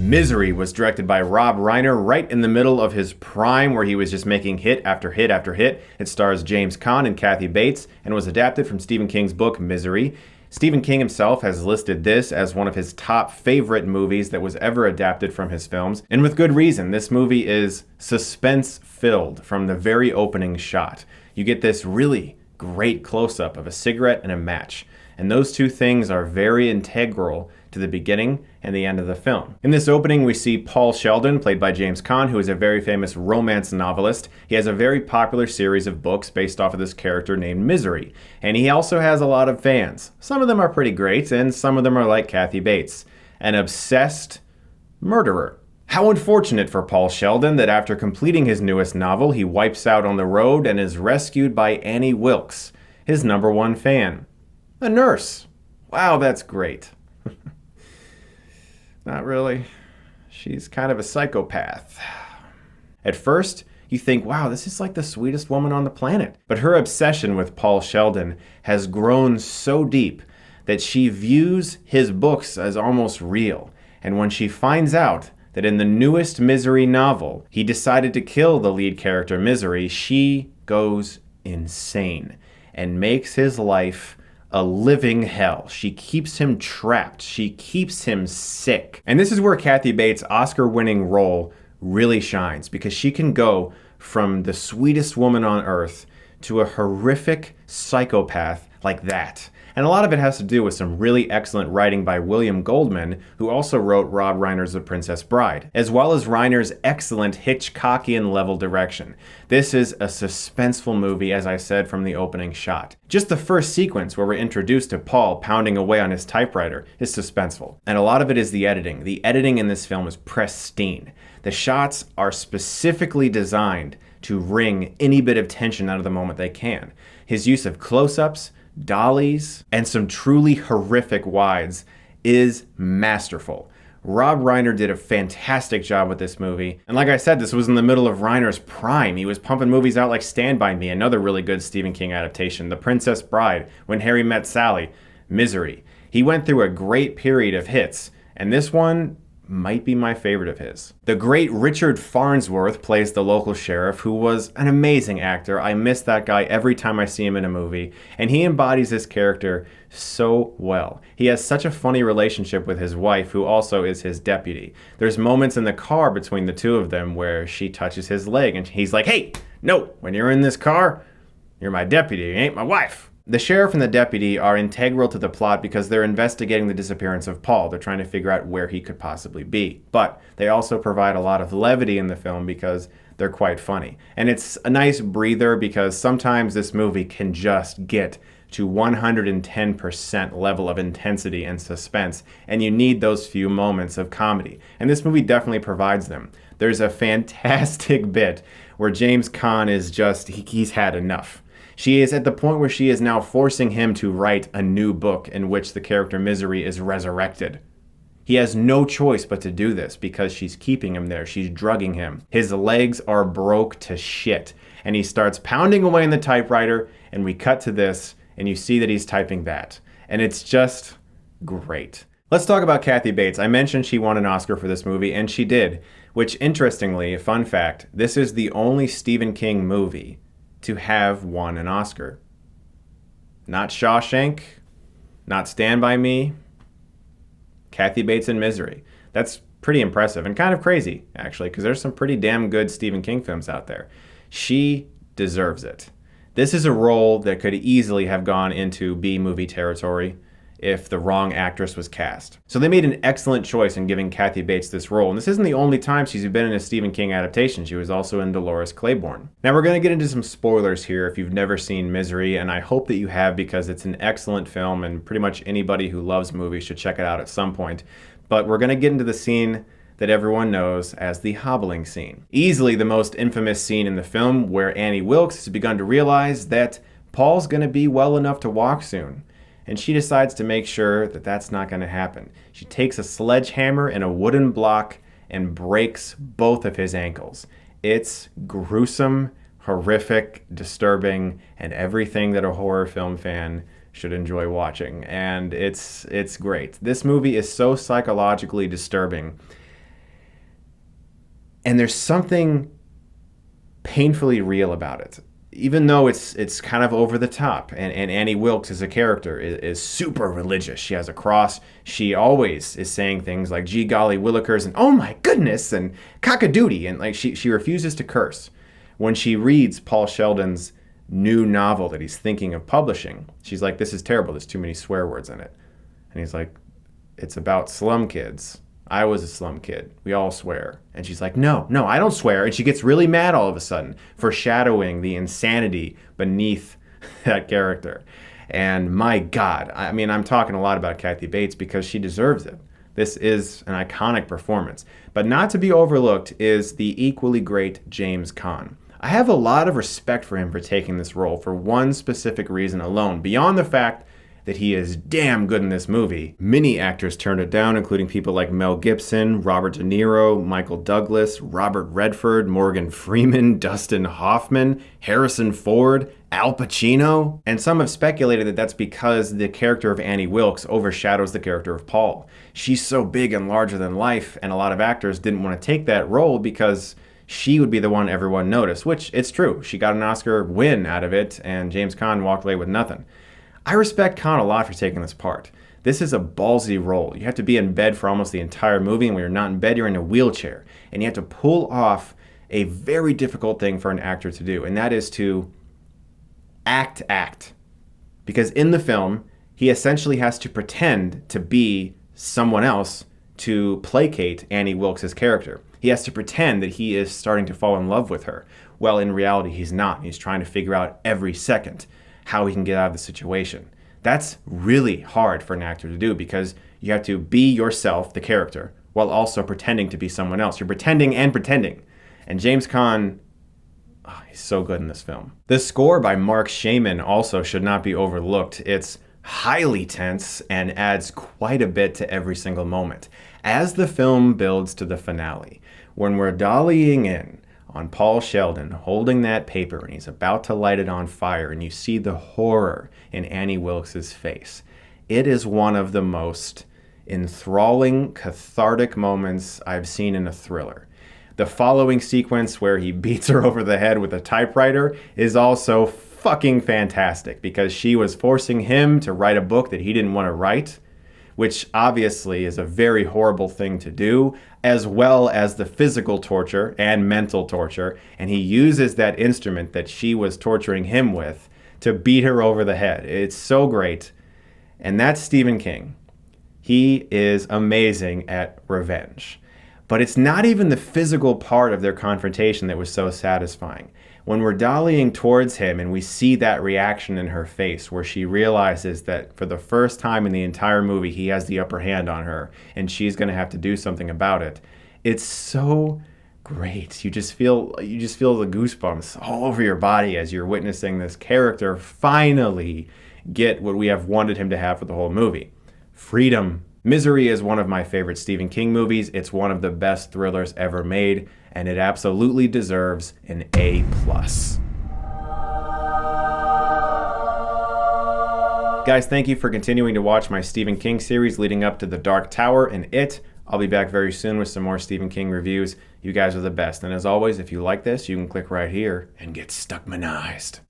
Misery was directed by Rob Reiner right in the middle of his prime, where he was just making hit after hit after hit. It stars James Caan and Kathy Bates and was adapted from Stephen King's book Misery. Stephen King himself has listed this as one of his top favorite movies that was ever adapted from his films, and with good reason. This movie is suspense-filled from the very opening shot. You get this really great close-up of a cigarette and a match, and those two things are very integral to the beginning and the end of the film. In this opening, we see Paul Sheldon, played by James Caan, who is a very famous romance novelist. He has a very popular series of books based off of this character named Misery, and he also has a lot of fans. Some of them are pretty great, and some of them are like Kathy Bates, an obsessed murderer. How unfortunate for Paul Sheldon that after completing his newest novel, he wipes out on the road and is rescued by Annie Wilkes, his #1 fan. A nurse. Wow, that's great. Not really. She's kind of a psychopath. At first, you think, wow, this is like the sweetest woman on the planet. But her obsession with Paul Sheldon has grown so deep that she views his books as almost real. And when she finds out that in the newest Misery novel, he decided to kill the lead character Misery, she goes insane and makes his life a living hell. She keeps him trapped. She keeps him sick. And this is where Kathy Bates' Oscar-winning role really shines, because she can go from the sweetest woman on earth to a horrific psychopath like that. And a lot of it has to do with some really excellent writing by William Goldman, who also wrote Rob Reiner's The Princess Bride, as well as Reiner's excellent Hitchcockian-level direction. This is a suspenseful movie, as I said, from the opening shot. Just the first sequence where we're introduced to Paul pounding away on his typewriter is suspenseful. And a lot of it is the editing. The editing in this film is pristine. The shots are specifically designed to wring any bit of tension out of the moment they can. His use of close-ups, dollies, and some truly horrific wides is masterful. Rob Reiner did a fantastic job with this movie. And like I said, this was in the middle of Reiner's prime. He was pumping movies out like Stand By Me, another really good Stephen King adaptation, The Princess Bride, When Harry Met Sally, Misery. He went through a great period of hits, and this one might be my favorite of his. The great Richard Farnsworth plays the local sheriff, who was an amazing actor. I miss that guy every time I see him in a movie, and he embodies this character so well. He has such a funny relationship with his wife, who also is his deputy. There's moments in the car between the two of them where she touches his leg, and he's like, "Hey, no, when you're in this car, you're my deputy, you ain't my wife." The sheriff and the deputy are integral to the plot because they're investigating the disappearance of Paul. They're trying to figure out where he could possibly be. But they also provide a lot of levity in the film because they're quite funny. And it's a nice breather because sometimes this movie can just get to 110% level of intensity and suspense, and you need those few moments of comedy. And this movie definitely provides them. There's a fantastic bit where James Caan is just, he's had enough. She is at the point where she is now forcing him to write a new book in which the character Misery is resurrected. He has no choice but to do this because she's keeping him there. She's drugging him. His legs are broke to shit. And he starts pounding away in the typewriter, and we cut to this, and you see that he's typing that. And it's just great. Let's talk about Kathy Bates. I mentioned she won an Oscar for this movie, and she did. Which, interestingly, fun fact, this is the only Stephen King movie to have won an Oscar. Not Shawshank, not Stand By Me, Kathy Bates in Misery. That's pretty impressive and kind of crazy, actually, because there's some pretty damn good Stephen King films out there. She deserves it. This is a role that could easily have gone into B-movie territory if the wrong actress was cast. So they made an excellent choice in giving Kathy Bates this role, and this isn't the only time she's been in a Stephen King adaptation. She was also in Dolores Claiborne. Now we're going to get into some spoilers here if you've never seen Misery, and I hope that you have because it's an excellent film and pretty much anybody who loves movies should check it out at some point. But we're going to get into the scene that everyone knows as the Hobbling scene. Easily the most infamous scene in the film, where Annie Wilkes has begun to realize that Paul's going to be well enough to walk soon. And she decides to make sure that that's not going to happen. She takes a sledgehammer and a wooden block and breaks both of his ankles. It's gruesome, horrific, disturbing, and everything that a horror film fan should enjoy watching. And it's great. This movie is so psychologically disturbing. And there's something painfully real about it. Even though it's kind of over the top, and Annie Wilkes as a character is super religious. She has a cross. She always is saying things like, gee golly willikers, and oh my goodness, and cockadoodie, and like she refuses to curse. When she reads Paul Sheldon's new novel that he's thinking of publishing, she's like, this is terrible, there's too many swear words in it. And he's like, it's about slum kids. I was a slum kid. We all swear. And she's like, no, I don't swear. And she gets really mad all of a sudden, foreshadowing the insanity beneath that character. And my God, I mean, I'm talking a lot about Kathy Bates because she deserves it. This is an iconic performance. But not to be overlooked is the equally great James Caan. I have a lot of respect for him for taking this role for one specific reason alone, beyond the fact that he is damn good in this movie. Many actors turned it down, including people like Mel Gibson, Robert De Niro, Michael Douglas, Robert Redford, Morgan Freeman, Dustin Hoffman, Harrison Ford, Al Pacino. And some have speculated that that's because the character of Annie Wilkes overshadows the character of Paul. She's so big and larger than life, and a lot of actors didn't want to take that role because she would be the one everyone noticed, which it's true. She got an Oscar win out of it, and James Caan walked away with nothing. I respect Caan a lot for taking this part. This is a ballsy role. You have to be in bed for almost the entire movie, and when you're not in bed, you're in a wheelchair. And you have to pull off a very difficult thing for an actor to do, and that is to act. Because in the film, he essentially has to pretend to be someone else to placate Annie Wilkes' character. He has to pretend that he is starting to fall in love with her. Well, in reality, he's not. He's trying to figure out every second how he can get out of the situation. That's really hard for an actor to do because you have to be yourself, the character, while also pretending to be someone else. You're pretending and pretending. And James Caan, he's so good in this film. The score by Mark Shaman also should not be overlooked. It's highly tense and adds quite a bit to every single moment. As the film builds to the finale, when we're dollying in on Paul Sheldon holding that paper and he's about to light it on fire and you see the horror in Annie Wilkes' face, it is one of the most enthralling, cathartic moments I've seen in a thriller. The following sequence where he beats her over the head with a typewriter is also fucking fantastic because she was forcing him to write a book that he didn't want to write, which obviously is a very horrible thing to do, as well as the physical torture and mental torture. And he uses that instrument that she was torturing him with to beat her over the head. It's so great. And that's Stephen King. He is amazing at revenge. But it's not even the physical part of their confrontation that was so satisfying. When we're dollying towards him and we see that reaction in her face where she realizes that for the first time in the entire movie, he has the upper hand on her and she's going to have to do something about it. It's so great. You just feel the goosebumps all over your body as you're witnessing this character finally get what we have wanted him to have for the whole movie. Freedom. Misery is one of my favorite Stephen King movies. It's one of the best thrillers ever made, and it absolutely deserves an A+. Guys, thank you for continuing to watch my Stephen King series leading up to The Dark Tower and It. I'll be back very soon with some more Stephen King reviews. You guys are the best. And as always, if you like this, you can click right here and get Stuckmanized.